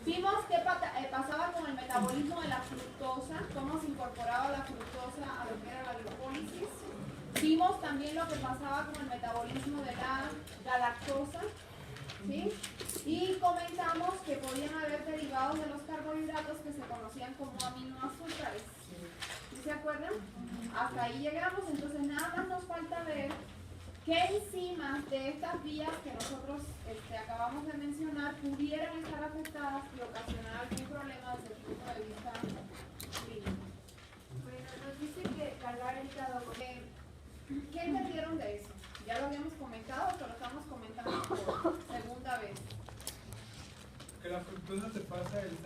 Vimos qué pasaba con el metabolismo de la fructosa, cómo se incorporaba la fructosa a lo que era la glucólisis. Vimos también lo que pasaba con el metabolismo de la galactosa, ¿sí? Y comentamos que podían haber derivados de los carbohidratos que se conocían como aminoazúcares. ¿Sí se acuerdan? Hasta ahí llegamos, entonces nada más nos falta ver qué enzimas de estas vías que nosotros acabamos de mencionar pudieran estar afectadas y ocasionar algún problema desde el punto de vista clínico. Bueno, nos dice que cargar el hígado. ¿Qué entendieron de eso? Ya lo habíamos comentado, pero lo estamos comentando por segunda vez. Que la fructosa te pasa el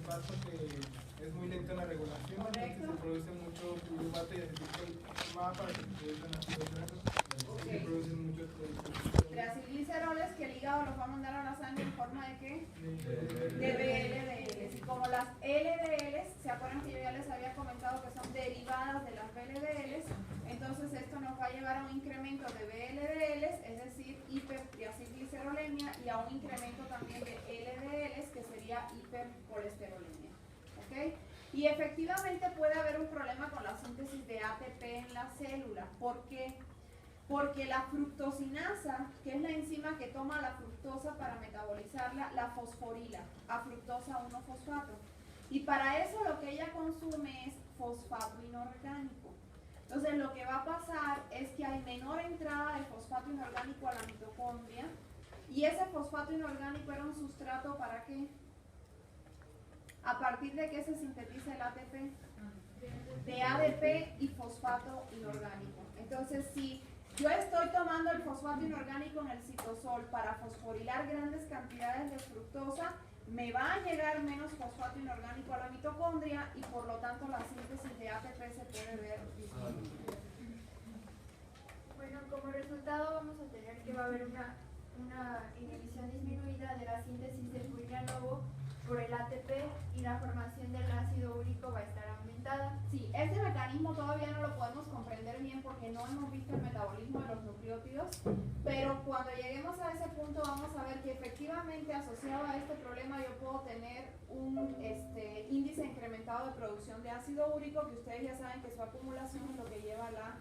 paso que es muy lento en la regulación. Correcto. Se produce mucho piruvato y acetilcolina para que se produzcan ácidos grasos. Okay. Se producen muchos Triacilgliceroles que el hígado los va a mandar a la sangre en forma de ¿qué? De VLDLs. Y como las LDLs, ¿se acuerdan que yo ya les había comentado que son derivadas de las VLDLs? Entonces esto nos va a llevar a un incremento de VLDLs, es decir, hipertriacilglicerolemia, y a un incremento también de LDLs, que sería hipercolesterolemia. ¿Ok? Y efectivamente puede haber un problema con la síntesis de ATP en la célula. ¿Por qué? Porque la fructosinasa, que es la enzima que toma la fructosa para metabolizarla, la fosforila a fructosa 1-fosfato. Y para eso lo que ella consume es fosfato inorgánico. Entonces lo que va a pasar es que hay menor entrada de fosfato inorgánico a la mitocondria, y ese fosfato inorgánico era un sustrato ¿para qué? ¿A partir de qué se sintetiza el ATP? De ADP y fosfato inorgánico. Entonces si yo estoy tomando el fosfato inorgánico en el citosol para fosforilar grandes cantidades de fructosa, me va a llegar menos fosfato inorgánico a la mitocondria y por lo tanto la síntesis de ATP se puede ver disminuida. Bueno, como resultado vamos a tener que va a haber una inhibición disminuida de la síntesis del purina-lobo por el ATP, y la formación del ácido úrico va a estar aumentada. Sí, este mecanismo todavía no lo podemos comprender bien porque no hemos visto el metabolismo de los nucleótidos, pero cuando lleguemos a ese punto vamos a ver que efectivamente asociado a este problema yo puedo tener un índice incrementado de producción de ácido úrico, que ustedes ya saben que su acumulación es lo que lleva a la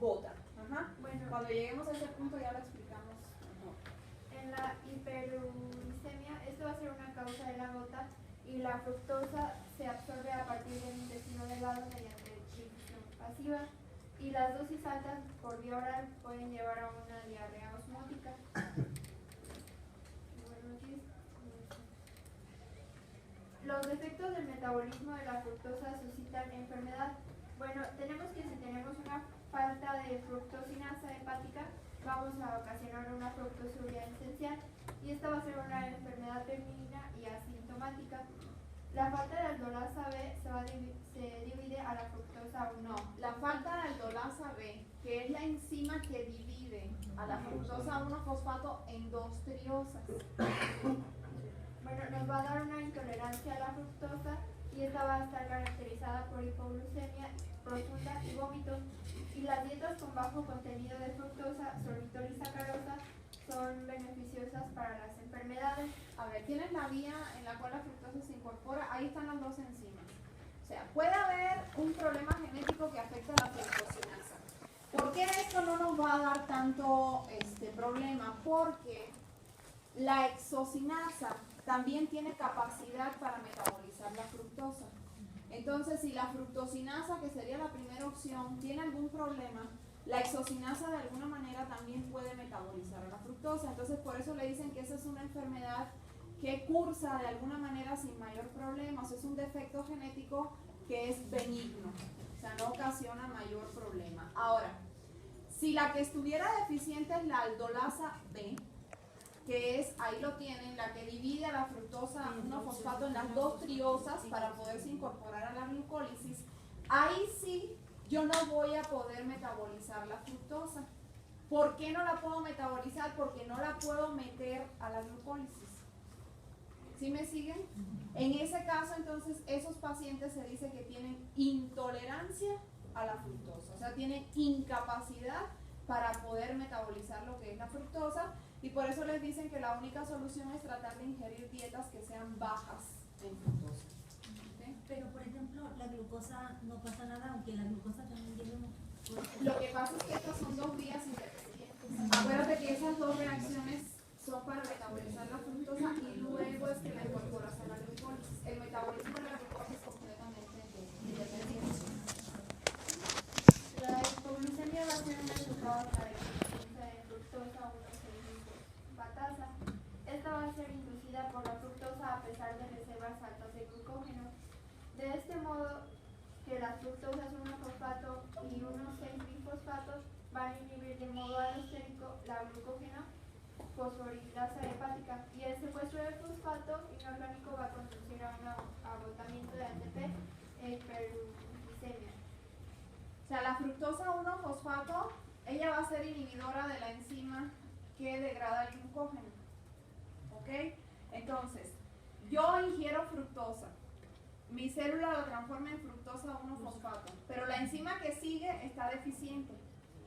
gota. Ajá. Bueno, Cuando lleguemos a ese punto ya lo explicamos. en la hiperuricemia, esto va a ser una causa de la gota, y la fructosa se absorbe a partir del intestino delgado mediante difusión pasiva, y las dosis altas por vía oral pueden llevar a una diarrea osmótica. Los defectos del metabolismo de la fructosa suscitan enfermedad. Bueno, tenemos que si tenemos una falta de fructosinasa hepática, vamos a ocasionar una fructosuria esencial, y esta va a ser una enfermedad benigna y asintomática. La falta de aldolasa B se divide a la fructosa 1. No, la falta de aldolasa B, que es la enzima que divide a la fructosa 1-fosfato en dos triosas. Bueno, nos va a dar una intolerancia a la fructosa, y esta va a estar caracterizada por hipoglucemia profunda y vómitos. Y las dietas con bajo contenido de fructosa, sorbitol y sacarosa son beneficiosas para las enfermedades. A ver, ¿tienes la vía en la cual la fructosa se incorpora? Ahí están las dos enzimas. O sea, puede haber un problema genético que afecte a la fructosinasa. ¿Por qué esto no nos va a dar tanto problema? Porque la hexocinasa también tiene capacidad para metabolizar la fructosa. Entonces, si la fructosinasa, que sería la primera opción, tiene algún problema, la hexocinasa de alguna manera también puede metabolizar la fructosa. Entonces, por eso le dicen que esa es una enfermedad que cursa de alguna manera sin mayor problema. O sea, es un defecto genético que es benigno, o sea, no ocasiona mayor problema. Ahora, si la que estuviera deficiente es la aldolasa B, que es, ahí lo tienen, la que divide a la fructosa 1-fosfato en las dos triosas para poderse incorporar a la glucólisis, ahí sí yo no voy a poder metabolizar la fructosa. ¿Por qué no la puedo metabolizar? Porque no la puedo meter a la glucólisis. ¿Sí me siguen? En ese caso, entonces, esos pacientes se dice que tienen intolerancia a la fructosa, o sea, tienen incapacidad para poder metabolizar lo que es la fructosa, Y por eso les dicen que la única solución es tratar de ingerir dietas que sean bajas en fructosa. ¿Okay? Pero, por ejemplo, la glucosa no pasa nada, aunque la glucosa también tiene un... Lo que pasa es que estas son dos vías independientes. Acuérdate que esas dos reacciones son para metabolizar la fructosa y luego es que la incorporas a la glucólisis. El metabolismo de la glucosa es completamente independiente. La hipoglucemia va a ser un resultado de la deficiencia de fructosa 1,6-fosfatasa. Esta va a ser inducida por la fructosa a pesar de reservas altas de glucógeno. De este modo, que las fructosas 1-fosfato y 1,6-fosfatos van a inhibir de modo alostérico la glucógeno fosforilasa hepática, y el secuestro de fosfato inorgánico va a conducir a un agotamiento de ATP e hiperglucemia. O sea, la fructosa 1-fosfato, ella va a ser inhibidora de la enzima que degrada el glucógeno. ¿Ok? Entonces, yo ingiero fructosa. Mi célula lo transforma en fructosa 1-fosfato, pero la enzima que sigue está deficiente.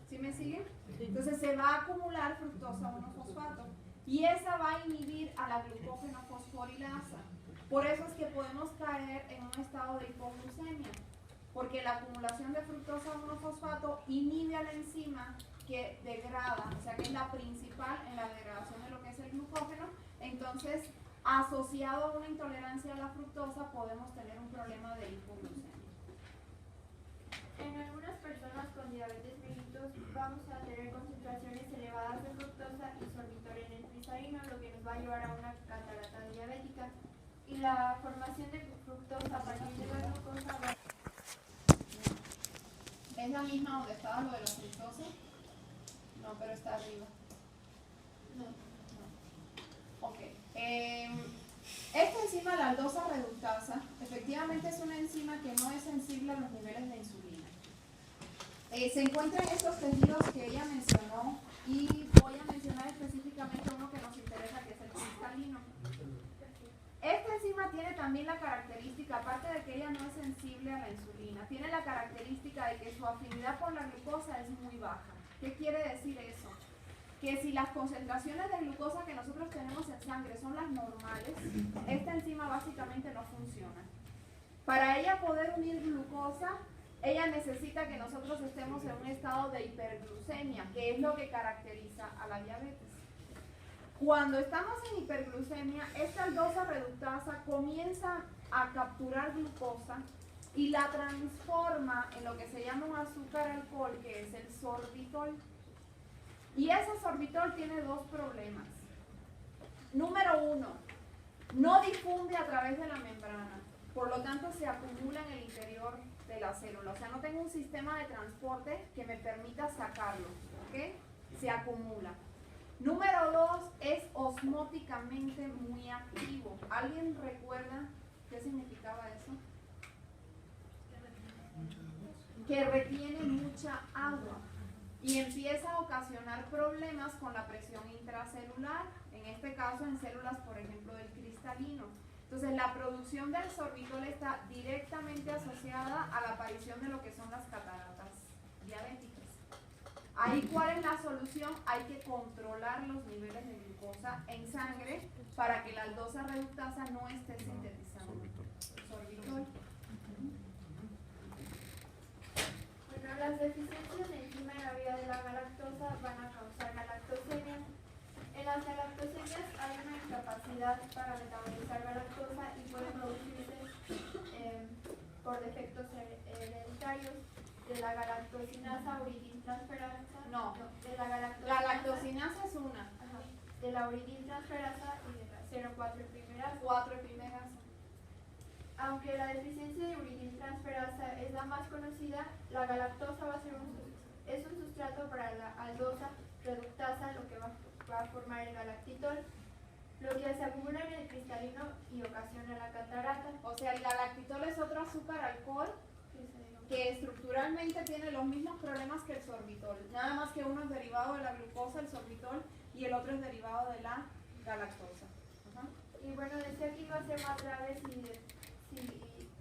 ¿Sí me siguen? Entonces se va a acumular fructosa 1-fosfato y esa va a inhibir a la glucógeno fosforilasa. Por eso es que podemos caer en un estado de hipoglucemia, porque la acumulación de fructosa 1-fosfato inhibe a la enzima que degrada, o sea que es la principal en la degradación de lo que es el glucógeno. Entonces, asociado a una intolerancia a la fructosa, podemos tener un problema de hipoglucemia. En algunas personas con diabetes mellitus vamos a tener concentraciones elevadas de fructosa y sorbitol en el cristalino, lo que nos va a llevar a una catarata diabética. Y la formación de fructosa a partir de la glucosa va... ¿Es la misma donde estaba lo de la fructosa? No, pero está arriba. No. Ok. Esta enzima, la aldosa reductasa, efectivamente es una enzima que no es sensible a los niveles de insulina. Se encuentra en estos tejidos que ella mencionó y voy a mencionar específicamente uno que nos interesa, que es el cristalino. Esta enzima tiene también la característica, aparte de que ella no es sensible a la insulina, tiene la característica de que su afinidad por la glucosa es muy baja. ¿Qué quiere decir eso? Que si las concentraciones de glucosa que nosotros tenemos en sangre son las normales, esta enzima básicamente no funciona. Para ella poder unir glucosa, ella necesita que nosotros estemos en un estado de hiperglucemia, que es lo que caracteriza a la diabetes. Cuando estamos en hiperglucemia, esta aldosa reductasa comienza a capturar glucosa y la transforma en lo que se llama un azúcar alcohol, que es el sorbitol. Y ese sorbitol tiene dos problemas. Número uno, no difunde a través de la membrana, por lo tanto se acumula en el interior de la célula. O sea, no tengo un sistema de transporte que me permita sacarlo, ¿ok? Se acumula. Número dos, es osmóticamente muy activo. ¿Alguien recuerda qué significaba eso? Que retiene mucha agua y empieza a ocasionar problemas con la presión intracelular, en este caso en células, por ejemplo, del cristalino. Entonces, la producción del sorbitol está directamente asociada a la aparición de lo que son las cataratas diabéticas. Ahí, ¿cuál es la solución? Hay que controlar los niveles de glucosa en sangre para que la aldosa reductasa no esté sintetizando sorbitol. Bueno, las deficiencias de enzima en la vía de la galactosa van a causar galactosemia. En las galactosemias hay una incapacidad para metabolizar galactosa y puede producirse por defectos hereditarios de la galactosinasa uridintransferasa. No, de la la lactosinasa es una. Ajá, de la uridintransferasa y de la 0,4-primerasa. 4'-primerasa. Aunque la deficiencia de uridintransferasa es la más conocida, la galactosa va a ser es un sustrato para la aldosa reductasa, lo que va a formar el galactitol, lo que se acumula en el cristalino y ocasiona la catarata. O sea, el galactitol es otro azúcar alcohol que estructuralmente tiene los mismos problemas que el sorbitol, nada más que uno es derivado de la glucosa, el sorbitol, y el otro es derivado de la galactosa. Ajá. Y bueno, decía que iba a ser más grave si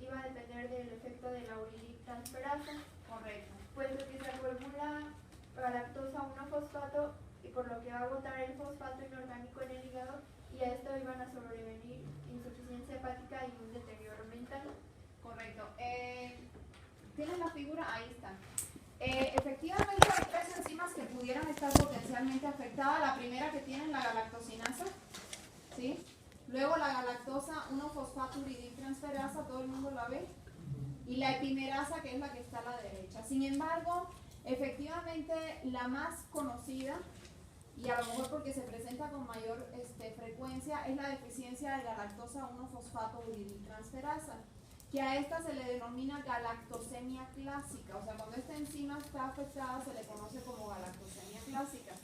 iba a depender del efecto de la uridintransferasa. Correcto. Puesto que se formula galactosa 1-fosfato por lo que va a agotar el fosfato inorgánico en el hígado y a esto iban a sobrevenir insuficiencia hepática y un deterioro mental. Correcto. ¿Tienen la figura? Ahí está. Efectivamente hay tres enzimas que pudieran estar potencialmente afectadas. La primera que tienen la galactosinasa, ¿sí? Luego la galactosa 1-fosfaturiditransferasa, todo el mundo la ve. Y la epimerasa, que es la que está a la derecha. Sin embargo, efectivamente la más conocida, y a lo mejor porque se presenta con mayor frecuencia, es la deficiencia de galactosa 1-fosfaturiditransferasa, que a esta se le denomina galactosemia clásica. O sea, cuando esta enzima está afectada se le conoce como galactosemia clásica.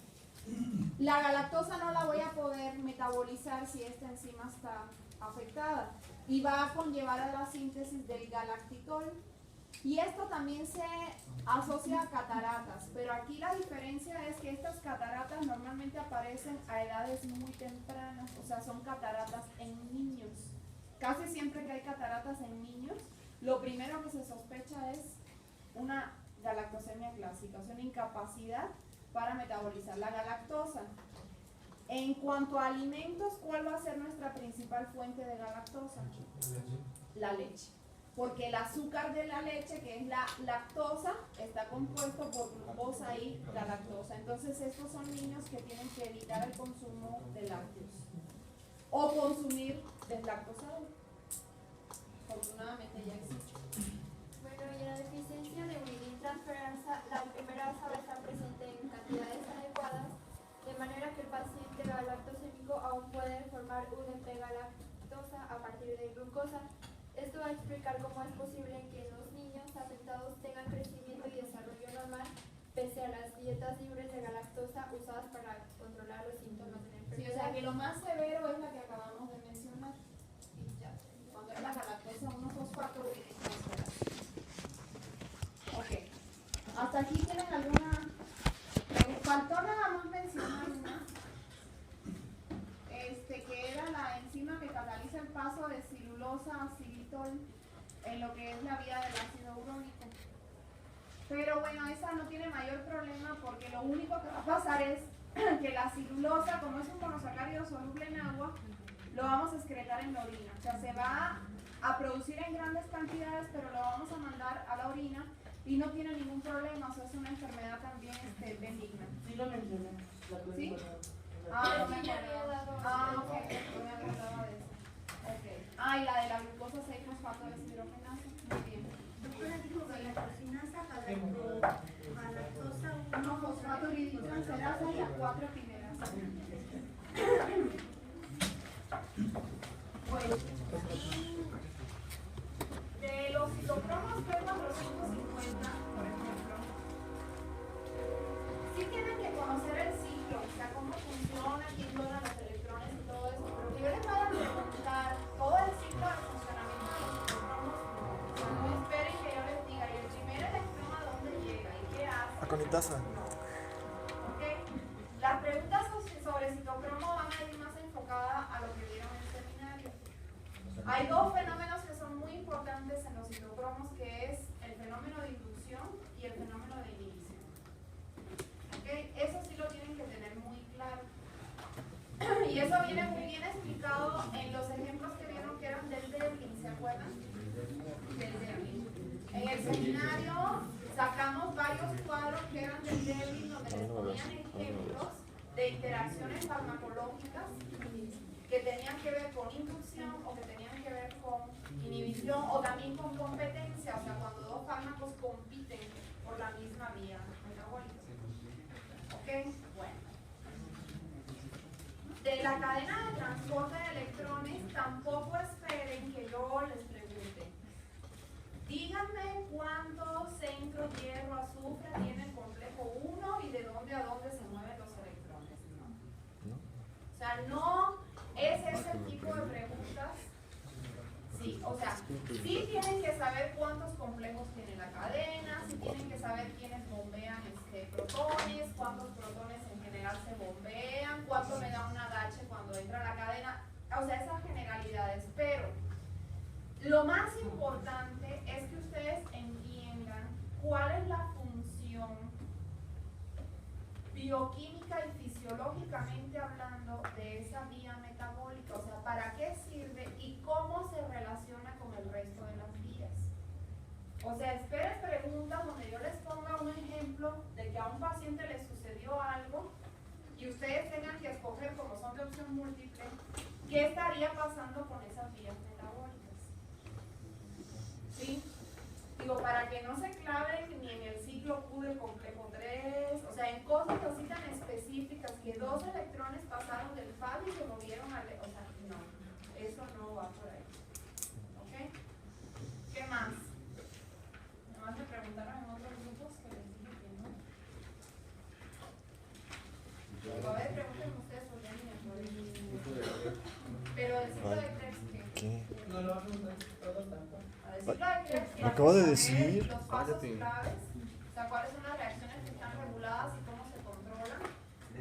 La galactosa no la voy a poder metabolizar si esta enzima está afectada y va a conllevar a la síntesis del galactitol. Y esto también se asocia a cataratas, pero aquí la diferencia es que estas cataratas normalmente aparecen a edades muy tempranas, o sea, son cataratas en niños. Casi siempre que hay cataratas en niños, lo primero que se sospecha es una galactosemia clásica, o sea, una incapacidad para metabolizar la galactosa. En cuanto a alimentos, ¿cuál va a ser nuestra principal fuente de galactosa? La leche. Porque el azúcar de la leche, que es la lactosa, está compuesto por glucosa y galactosa. Entonces estos son niños que tienen que evitar el consumo de lácteos o consumir deslactosado. Afortunadamente ya existe. Bueno, y en la deficiencia de uridintransferasa, la epimerasa va a estar presente en cantidades adecuadas, de manera que el paciente galactosémico aún puede formar UDP galactosa a partir de glucosa. Esto va a explicar cómo es posible que los niños afectados tengan crecimiento y desarrollo normal pese a las dietas libres de galactosa usadas para controlar los síntomas de la Sí, enfermedad. o sea que lo más severo es la que acabamos de mencionar. Cuando es la galactosa 1-fosfaturiditransferasa. Ok. ¿Hasta aquí tienen alguna? Faltó nada más mencionar una. Que era la enzima que cataliza el paso de cirulosa a xilitol en lo que es la vía del ácido urónico. Pero bueno, esa no tiene mayor problema porque lo único que va a pasar es que la cirulosa, como es un monosacárido soluble en agua, lo vamos a excretar en la orina. O sea, se va a producir en grandes cantidades, pero lo vamos a mandar a la orina y no tiene ningún problema. O sea, es una enfermedad también benigna. Sí lo mencioné. ¿Sí? No me Ya había dado- ok, no me acordaba de eso. Okay. Y la de la glucosa 6-fosfato deshidrogenasa. Muy bien. Doctora dijo galactosinasa, galactosa 1-fosfaturiditransferasa y la 4-epimerasa. Bueno, de los citocromos P450, por ejemplo, sí tienen que conocer el ciclo, o sea, cómo funciona, quién dona los electrones y todo eso, pero que yo les vaya a preguntar todo el ciclo de funcionamiento de los citocromos, o sea, no esperen que yo les diga, y el primer electrón a dónde llega y qué hace. A conitaza. ¿Ok? Las preguntas sobre citocromo van a ir más enfocadas a lo que vieron en el seminario. Hay dos fenómenos que son muy importantes en los citocromos, que es el fenómeno de inducción y el fenómeno de inhibición. ¿Ok? Eso sí lo tienen que tener muy claro. Y eso viene muy bien explicado en los ejemplos que vieron que eran del Devlin, ¿se acuerdan? Del Devlin. En el seminario sacamos varios cuadros que eran del Devlin, donde les ponían ejemplos de interacciones farmacológicas que tenían que ver con inducción o que tenían que ver con inhibición o también con competencia, o sea, cuando dos fármacos compiten por la misma vía metabólica. ¿Ok? Bueno. De la cadena de transporte de electrones, tampoco esperen que yo les pregunte. Díganme cuántos centros hierro azufre tiene el complejo 1 y de dónde a dónde se mueven los electrones, ¿no? O sea, no es ese tipo de preguntas. Sí, o sea, sí tienen que saber cuántos complejos tiene la cadena, sí tienen que saber quiénes bombean protones, cuántos protones en general se bombean, cuánto me da una DH cuando entra a la cadena, o sea, esas generalidades, pero lo más importante es que ustedes entiendan cuál es la función bioquímica y fisiológica fisiológicamente hablando de esa vía metabólica, o sea, para qué sirve y cómo se relaciona con el resto de las vías. O sea, esperen preguntas donde yo les ponga un ejemplo de que a un paciente le sucedió algo y ustedes tengan que escoger, como son de opción múltiple, qué estaría pasando con esas vías metabólicas. ¿Sí? Digo, para que no se claven ni en el ciclo Q del complejo 3, o sea, en cosas así tan específicas que 2 electrones pasaron del FAD y se movieron al... O sea, no, eso no va por ahí. ¿Ok? ¿Qué más? Nomás me preguntaron en otros grupos que les dije que no. A ver, pregunten ustedes por qué ni me. Pero el ciclo de Krebs, ¿qué? No lo va a preguntar todo tanto. El ciclo de Krebs, Lo acabo de saber decir. los pasos claves, o sea, cuáles son las reacciones que están reguladas y cómo se controlan,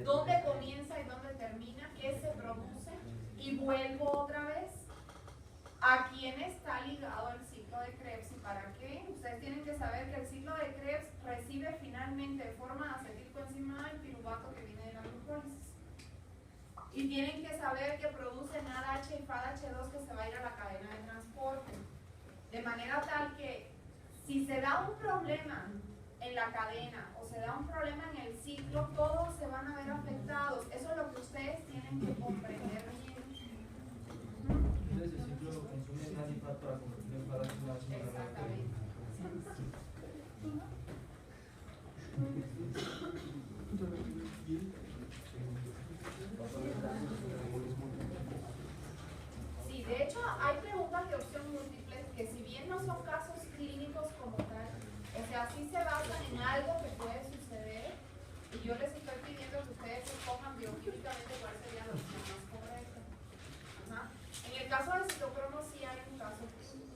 dónde comienza y dónde termina, qué se produce, y vuelvo otra vez a quién está ligado el ciclo de Krebs y para qué. Ustedes tienen que saber que el ciclo de Krebs recibe finalmente de forma acetilcoenzima el piruvato que viene de la glucólisis. Y tienen que saber que produce NADH y FADH2 que se va a ir a la cadena de transporte. De manera tal que si se da un problema en la cadena o se da un problema en el ciclo, todos se van a ver afectados. Eso es lo que ustedes tienen que comprender bien. Entonces el ciclo consume NADH para convertir en FADH2. Exactamente. Sí, de hecho hay preguntas de opción múltiple que si bien no son casos clínicos como tal, o sea, sí se basan en algo que puede suceder y yo les estoy pidiendo que ustedes escojan bioquímicamente cuál sería la opción más correcta. Ajá. En el caso del citocromo sí hay un caso clínico.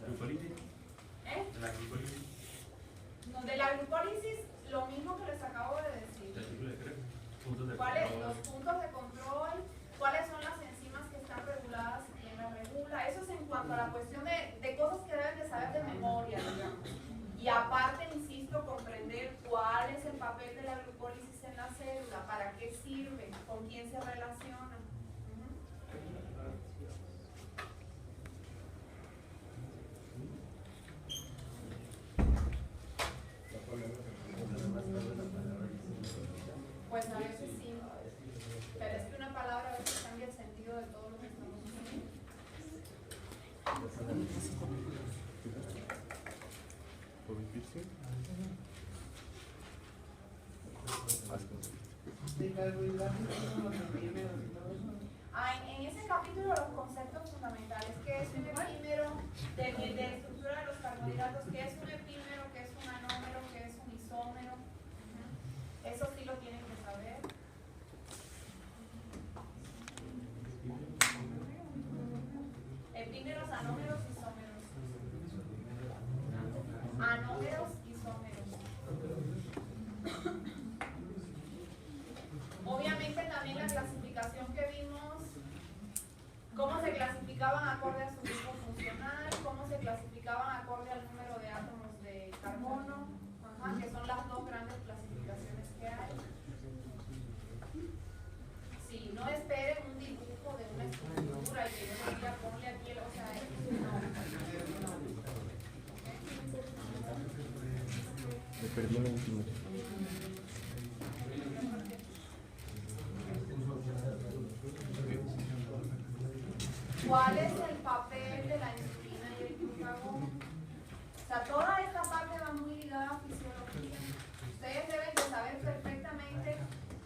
¿La glucólisis? ¿Eh? ¿La glucólisis? No, de la glucólisis, lo mismo que les acabo de decir. ¿El ciclo de Krebs? Puntos de ¿Cuáles control. los puntos de control? ¿Cuáles son las enzimas que están reguladas y quién las regula? Eso es en cuanto a la cuestión de cosas que deben de saber de memoria, digamos. Y aparte, insisto, comprender cuál es el papel de la glucólisis en la célula, para qué sirve, con quién se relaciona. Pues a veces sí, pero es que una palabra a veces cambia el sentido de todo lo que estamos diciendo. De carbohidratos, como los primeros y todo eso. En ese capítulo los conceptos fundamentales, ¿qué es un epímero? De estructura de los carbohidratos, ¿qué es un epímero? ¿Qué es un anómero? ¿Qué es un isómero? Eso sí lo tienen que saber. Epímeros, anómeros, isómeros. Anómeros, isómeros. Obviamente también la clasificación que vimos, cómo se clasificaban acorde a su grupo funcional, cómo se clasificaban acorde al número de átomos de carbono, que son las dos grandes clasificaciones que hay. Sí, no esperen un dibujo de una estructura y que yo diga ponle aquí, o sea, no. Me perdí en el último. ¿Cuál es el papel de la insulina y el glucagón? O sea, toda esta parte va muy ligada a fisiología. Ustedes deben de saber perfectamente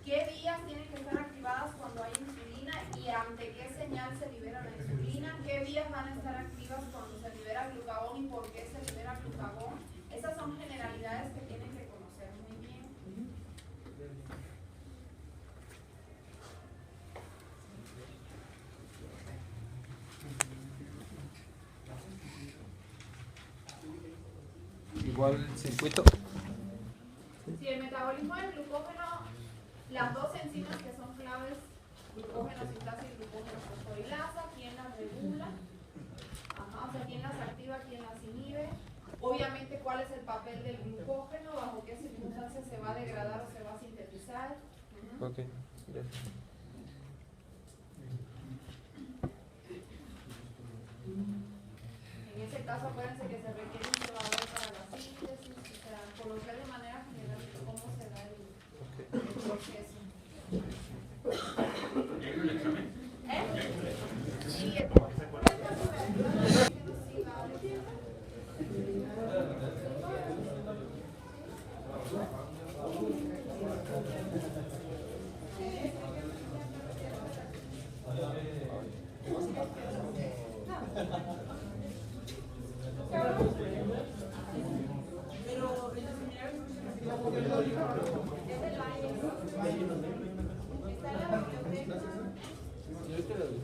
qué vías tienen que estar activadas cuando hay insulina y ante qué señal se libera la insulina, qué vías van a estar activas cuando se libera glucagón y por qué se libera glucagón. Esas son generalidades que tienen que conocer muy bien. Igual el circuito. Si el metabolismo del glucógeno, las dos enzimas que son claves, glucógeno sintasa y glucógeno fosforilasa, ¿quién las regula? Ajá, o sea, ¿quién las activa, quién las inhibe? Obviamente, ¿cuál es el papel del glucógeno, bajo qué circunstancias va a degradar o se va a sintetizar. Ujú. Ok, gracias. En ese caso, acuérdense que se requiere un cebador para la síntesis, o sea, conocer de manera general cómo se da el proceso. ¿Ya hizo el examen? Sí,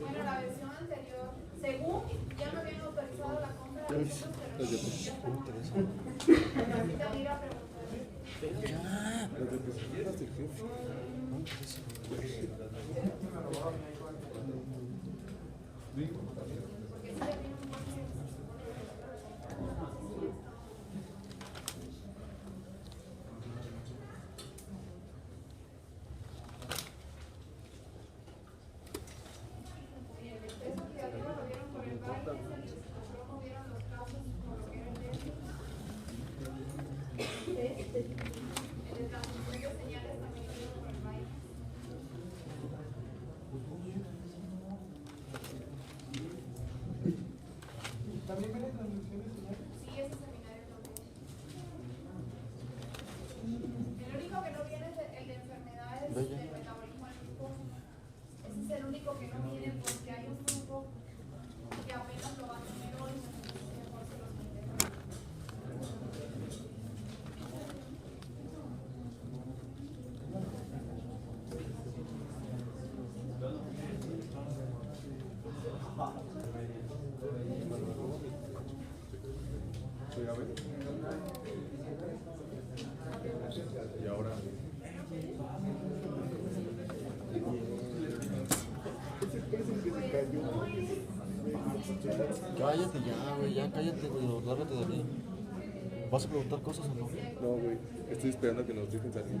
bueno, la versión anterior, según ya me habían autorizado la compra de los pero necesitan ir a preguntar. Porque si ya tiene un buen el peso que arriba lo vieron por el baile, el que se compró no vieron los casos por lo que era el peso. El de transmisión de señales también lo vieron por el baile. ¿También viene transmisión de señales? Sí, ese seminario lo vieron. El único que no viene es el de enfermedades del metabolismo del glucosa. Ese es el único que no viene porque hay un grupo que apenas lo va a tener hoy. Mejor se los metemos. Y ahora. Cállate ya, güey, ya cállate, güey, lárgate de aquí. ¿Vas a preguntar cosas o no? No, güey, estoy esperando a que nos dejen salir.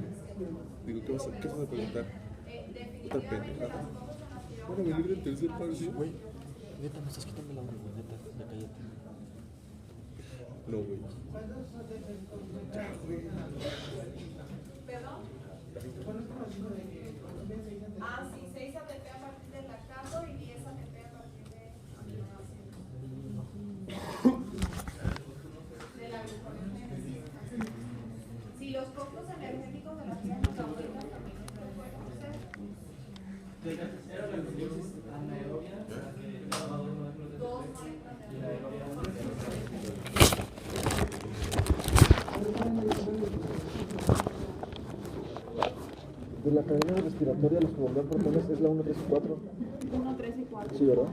Digo, ¿qué vas a preguntar? Otra pendejada. ¿Van a venir del tercer par, sí? Güey, neta, me estás quitando la hora, güey, neta, ya cállate. No, güey. ¿Perdón? Ah, sí, 6 ATP a partir del lactato y 10 ATP a partir de aminoácidos. De la gluconeogénesis. Si los costos energéticos de las vías metabólicas también se pueden conocer. Era la glucosis anaerobia, la que daba 2 moléculas de Dos ATP, moléculas de y la aerobia De la cadena respiratoria, los que bombean protones es la 1, 3 y 4. 1, 3 y 4. Sí, ¿verdad?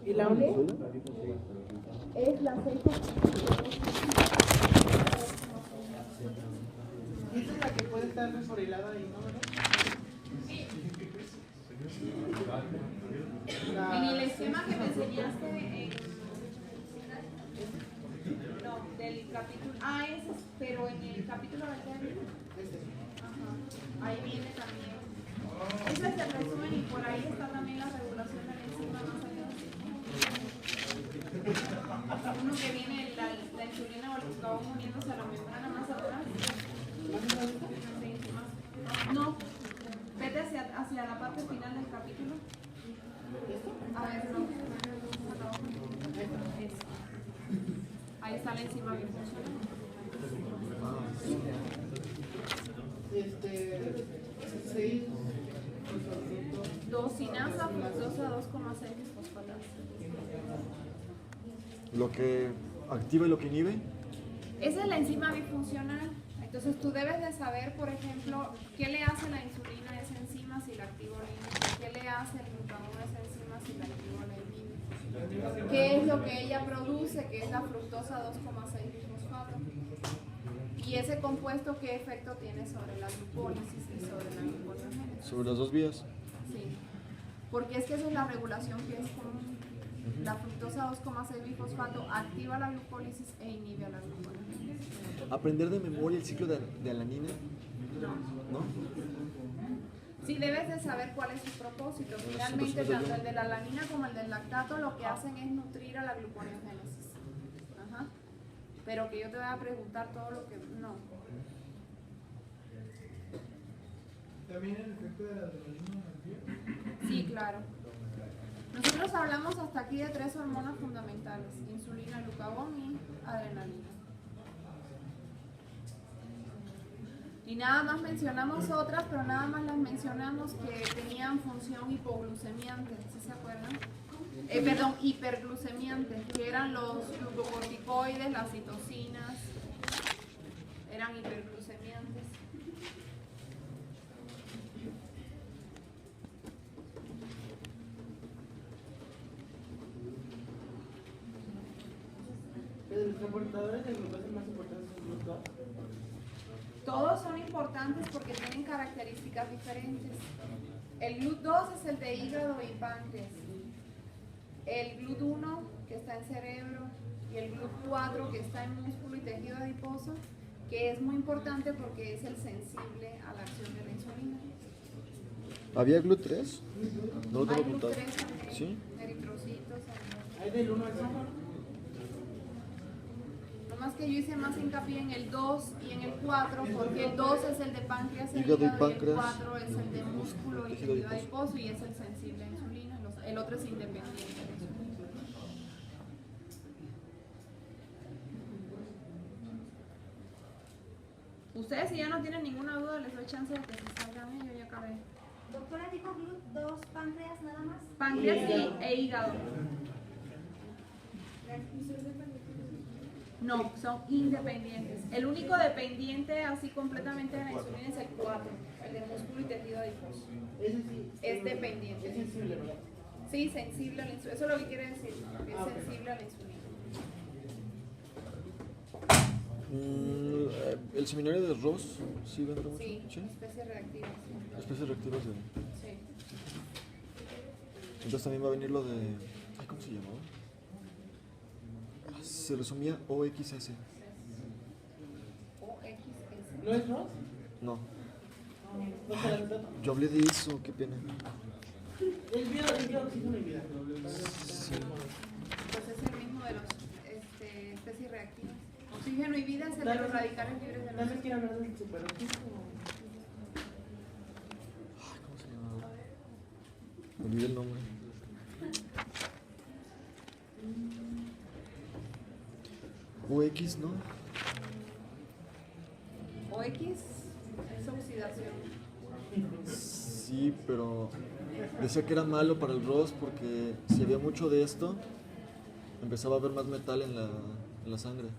¿Y la ONE? Es la 6. Esa es la que puede estar fosforilada y no, ¿verdad? En el esquema que me enseñaste no, del capítulo. Ah, ese es, pero en el capítulo de término. Ajá. Ahí viene también. Ese es el resumen y por ahí está también la regulación de la enzima más allá. Uno que viene la insulina o el glucagón uniéndose a la membrana más atrás. Sí, más. No, vete hacia la parte final del capítulo. A ver, no. Eso. Ahí está la enzima bifuncional. 6. 2 sinasa, fructosa 2,6 fosfatasa. Lo que activa y lo que inhibe. Esa es la enzima bifuncional. Entonces tú debes de saber, por ejemplo, qué le hace la insulina a esa enzima si la activa o la inhibe. ¿Qué le hace el glucagón a esa enzima si la activa o la inhibe? ¿Qué es lo que ella produce? Que es la fructosa 2,6 bisfosfato. Y ese compuesto, ¿qué efecto tiene sobre la glucólisis y sobre la gluconeogénesis? Sobre las dos vías. Sí. Porque es que esa es la regulación que es común. La fructosa 2,6 bifosfato activa la glucólisis e inhibe a la gluconeogénesis. Aprender de memoria el ciclo de alanina, ¿no? Sí, debes de saber cuál es su propósito. Finalmente, tanto el de la alanina como el del lactato lo que hacen es nutrir a la gluconeogénesis. Ajá. Pero que yo te voy a preguntar todo lo que... No. ¿También el efecto de la adrenalina en el pie? Sí, claro. Nosotros hablamos hasta aquí de 3 hormonas fundamentales: insulina, glucagón y adrenalina. Y nada más mencionamos otras, pero nada más las mencionamos que tenían función hipoglucemiante, ¿sí se acuerdan? Perdón, hiperglucemiante, que eran los glucocorticoides, las citocinas, eran hiperglucemiantes. ¿Los transportadores de glucosa más importantes son los dos? Todos son importantes porque tienen características diferentes. El GLUT2 es el de hígado y páncreas. El GLUT1 que está en cerebro y el GLUT4 que está en músculo y tejido adiposo, que es muy importante porque es el sensible a la acción de la insulina. ¿Había GLUT3? No lo tengo Hay apuntado. GLUT3 también, ¿Sí? eritrocitos. Hay del 1 al 5. Más que yo hice más hincapié en el 2 y en el 4, porque el 2 es el de páncreas y Hígado y hígado, y el páncreas, 4 es el de músculo y tejido tejido adiposo. adiposo y es el sensible a insulina. El otro es independiente de la insulina. Ustedes, si ya no tienen ninguna duda, les doy chance de que se salgan ellos. Ya acabé. Doctora, dijo GLUT2 páncreas nada más. Páncreas e hígado. No, son independientes. El único dependiente así completamente de la insulina es el 4, el de músculo y tejido adiposo. Ese sí. Es dependiente. Es sensible, ¿verdad? Sí, sensible a la insulina. Eso es lo que quiere decir, que es sensible a la insulina. El seminario de Ross, ¿sí vendrá mucho? Sí, ¿Sí? especies reactivas. Especies reactivas de... Sí. Entonces también va a venir lo de... ay, ¿cómo se llamaba? Se resumía OXS. O XS. ¿No es Ross? No. ¿No se la nota? Yo hablé de eso, qué pena. El vida oxígeno y vida. Sí. Pues es el mismo de los especies reactivas. Oxígeno y vida es el de los radicales libres de Tal vez los... quiera hablar del superoxígeno. Ay, ¿cómo se llamaba? Me olvidé el nombre. OX, ¿no? O X es oxidación. Sí, pero decía que era malo para el ROS porque si había mucho de esto, empezaba a haber más metal en la sangre.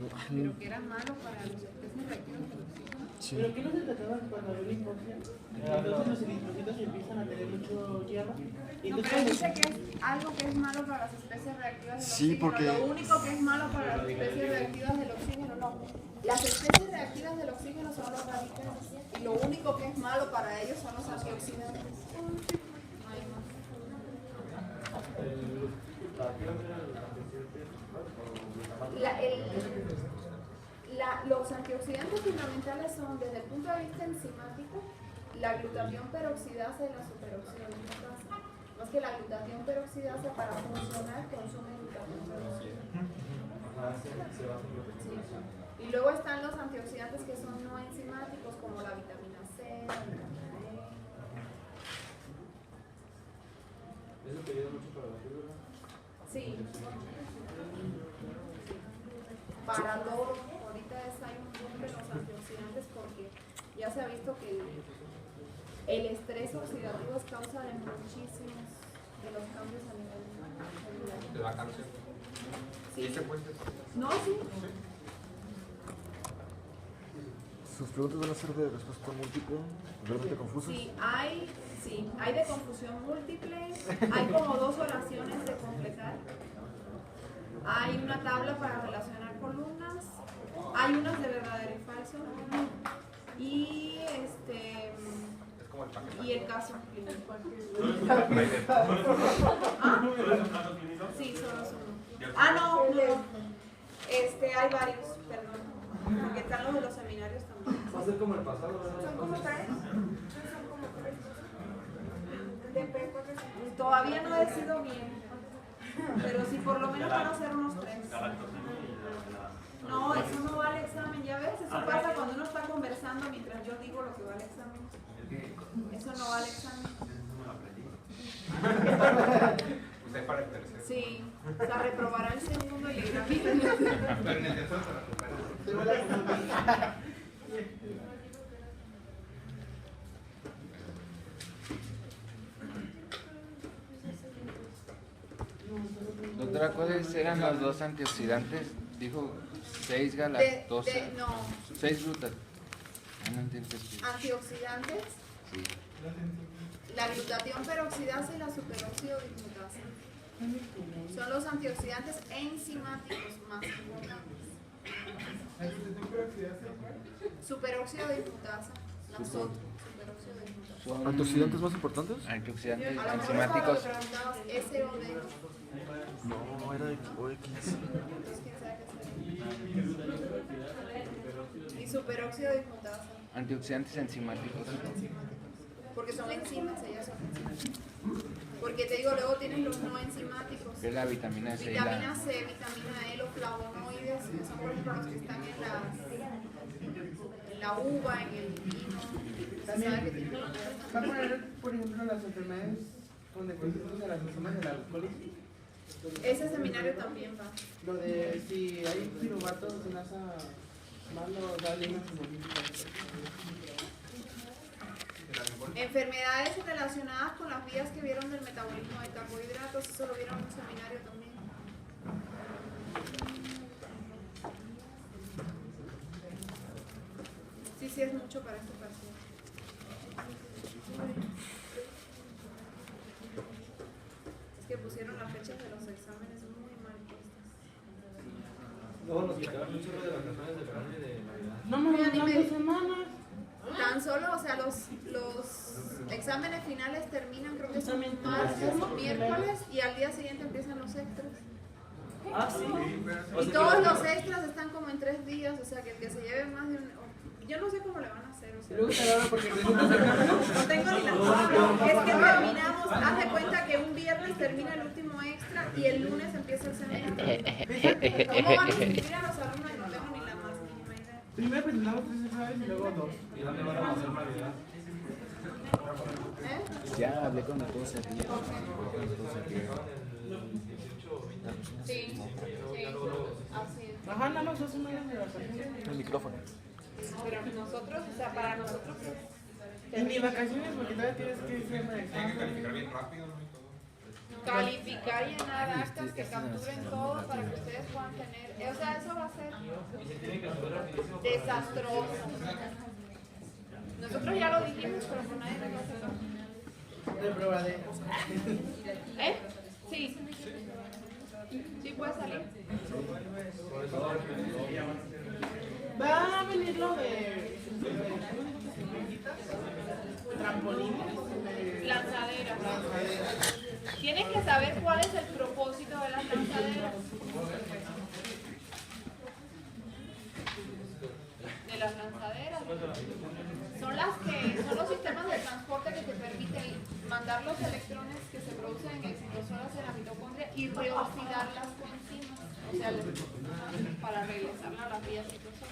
No, Pero que era malo para los especies reactivas de los oxígeno. sí. ¿Pero qué no se trataba cuando había una hipoxia? Entonces los eritrocitos empiezan a tener mucho hierro. Y No, entonces pero dice que es algo que es malo para las especies reactivas del Sí, oxígeno. porque- Lo único que es malo para las especies reactivas del oxígeno, no. Las especies reactivas del oxígeno son los radicales. Y lo único que es malo para ellos son los antioxidantes. No hay más. Los antioxidantes fundamentales son, desde el punto de vista enzimático, la glutatión peroxidasa y la superoxidasa. Más que la glutatión peroxidasa para funcionar consume glutatión peroxidasa. Sí. Y luego están los antioxidantes que son no enzimáticos, como la vitamina C, la vitamina E. ¿Eso te ayuda mucho para la fibra? Sí. Para todo, ahorita hay un boom de los antioxidantes porque ya se ha visto que el estrés oxidativo es causa de muchísimos de los cambios a nivel celular. ¿Te da cáncer? Sí. ¿Y ese puente? No, sí. Sus preguntas van a ser de respuesta múltiple, realmente confusas. Sí, hay de confusión múltiple, hay como 2 oraciones de completar. Hay una tabla para relacionar columnas, hay unas de verdadero y falso. Y Es como el Y el caso clínico. Sí, solo es uno. No. Hay varios, perdón. Porque están los de los seminarios también. Va a ser como el pasado, ¿verdad? ¿Son como tres? Todavía no decido bien. Pero sí, por lo menos van a ser unos 3. No, eso no va al examen, ya ves, eso pasa cuando uno está conversando mientras yo digo lo que va al examen. Eso no va al examen. Usted para el tercero. Sí, o sea, reprobará el segundo y el Pero en el tercero se recupera. Doctora, ¿cuáles eran los dos antioxidantes? Dijo 6 galactosa, no, 6 glutas. No entiendo qué es. antioxidantes, Sí. la glutatión peroxidasa y la superóxido dismutasa. Son los antioxidantes enzimáticos más importantes. Superóxido dismutasa, la superóxido dismutasa. ¿Antioxidantes más importantes? Antioxidantes A lo mejor enzimáticos. cuando preguntabas SOD, No, era OX. entonces quién sabe qué sería. Y superóxido dismutasa, Antioxidantes enzimáticos. porque son enzimas, ellas son enzimas. Porque te digo, luego tienes los no enzimáticos. Que es la vitamina C y Vitamina la... C, vitamina E, los flavonoides, que son por ejemplo los que están en la uva, en el vino. Se sabe que tienen Va a poner, por ejemplo, las enfermedades con defectos de las enzimas de la glucólisis. Ese seminario también va. Lo de si hay piruvatos en esa mano, dale una señalita. Enfermedades relacionadas con las vías que vieron del metabolismo de carbohidratos, eso lo vieron en un seminario también. Sí, es mucho para este paciente. Es que pusieron las fechas de los exámenes muy mal puestas. Luego nos quitaron un chorro de vacaciones de verano y de Navidad. No me Mira, dan dime. 2 semanas. Tan solo, o sea, los exámenes finales terminan, creo que son martes o miércoles, y al día siguiente empiezan los extras. Ah, sí. Y todos los extras están como en 3 días, o sea, que el que se lleve más de un... Yo no sé cómo le van a hacer, o sea... Luego te hablo porque No tengo ni la forma. Es que terminamos, haz de cuenta que un viernes termina el último extra y el lunes empieza el semestre. ¿Cómo van a inscribir a los alumnos? No tengo ni la más mínima idea. primero presentamos 3 enfermedades y luego 2. ¿Y dónde van a hacer Navidad? ¿Eh? Ya hablé con la cosa aquí. Sí, sí, así es. Ajá, nada más 2 semanas de vacaciones. El micrófono. Pero nosotros, o sea, para nosotros Y ni vacaciones porque todavía tienes que irse a Tienen que calificar bien rápido, ¿no? Y todo. calificar y llenar actas que capturen todo para que ustedes puedan tener, o sea, eso va a ser desastroso. Nosotros ya lo dijimos, pero por nadie nos va a hacer caso. de prueba de... ¿Eh? Sí. Sí puede salir. Va a venir lo de... trampolines. Lanzaderas. Tienen que saber cuál es el propósito de las lanzaderas. De las lanzaderas. Son los sistemas de transporte que te permiten mandar los electrones que se producen en el citosol hacia la mitocondria y reoxidar las coenzimas. O sea, para regresarla a las vías citosol.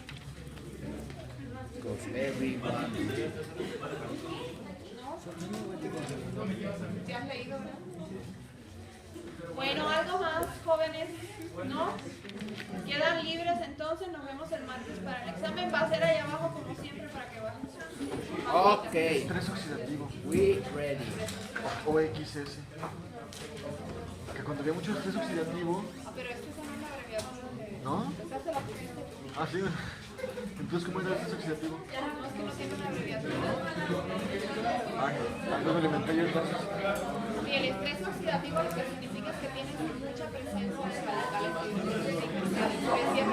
¿Te has leído, verdad? Bueno, algo más, jóvenes, ¿no? Quedan libres entonces, nos vemos el martes para el examen. Va a ser allá abajo como siempre para que bajen. Ok. Estrés oxidativo. We ready. OXS. Que cuando había mucho estrés oxidativo, Ah, pero es que esa no es la abreviatura de... ¿no? Esa se la pusiste. Ah, sí. Entonces, ¿cómo era el estrés oxidativo? No, es que no tiene una abreviatura. Ah, no me alimenté yo entonces. Y el estrés oxidativo lo que significa es que tienes mucha presencia de radicales libres, de especies